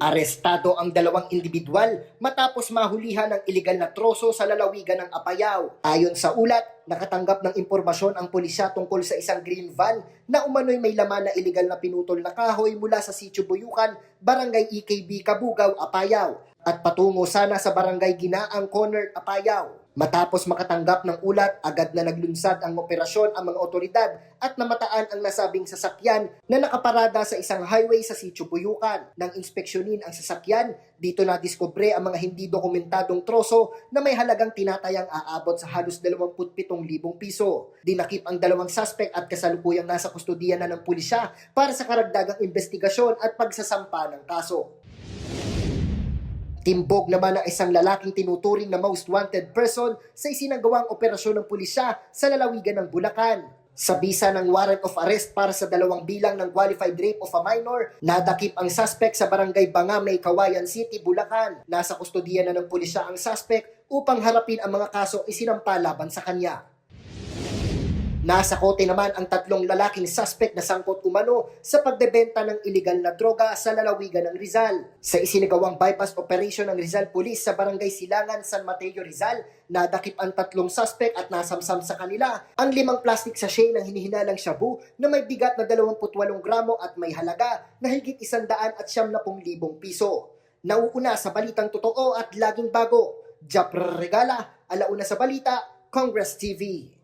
Arestado ang dalawang individual matapos mahulihan ng iligal na troso sa lalawigan ng Apayao. Ayon sa ulat, nakatanggap ng impormasyon ang pulisya tungkol sa isang green van na umano'y may laman na iligal na pinutol na kahoy mula sa Sitio Buyukan, Barangay EKB, Kabugaw, Apayao at patungo sana sa Barangay Ginaang Corner, Apayao. Matapos makatanggap ng ulat, agad na naglunsad ang operasyon ang mga otoridad at namataan ang nasabing sasakyan na nakaparada sa isang highway sa Sitio Buyukan. Nang inspeksyonin ang sasakyan, dito na diskubre ang mga hindi dokumentadong troso na may halagang tinatayang aabot sa halos 27,000 piso. Dinakip ang dalawang suspect at kasalukuyang nasa kustudiya na ng pulisya para sa karagdagang investigasyon at pagsasampa ng kaso. Timbog naman ang isang lalaking tinuturing na most wanted person sa isinagawang operasyon ng pulisya sa lalawigan ng Bulacan. Sa bisa ng warrant of arrest para sa 2 bilang ng qualified rape of a minor, nadakip ang suspect sa barangay Bangamay, Kawayan City, Bulacan. Nasa kustudiya na ng pulisya ang suspect upang harapin ang mga kaso isinampa laban sa kanya. Nasa kote naman ang 3 lalaking suspect na sangkot umano sa pagbebenta ng iligal na droga sa lalawigan ng Rizal. Sa isinagawang bypass operation ng Rizal Police sa Barangay Silangan, San Mateo, Rizal, nadakip ang 3 suspect at nasamsam sa kanila ang 5 plastic sachet ng hinihinalang shabu na may bigat na 28 gramo at may halaga na higit 170,000 piso. Nauuna sa balitang totoo at laging bago. Japr Regala, Alauna sa Balita, Congress TV.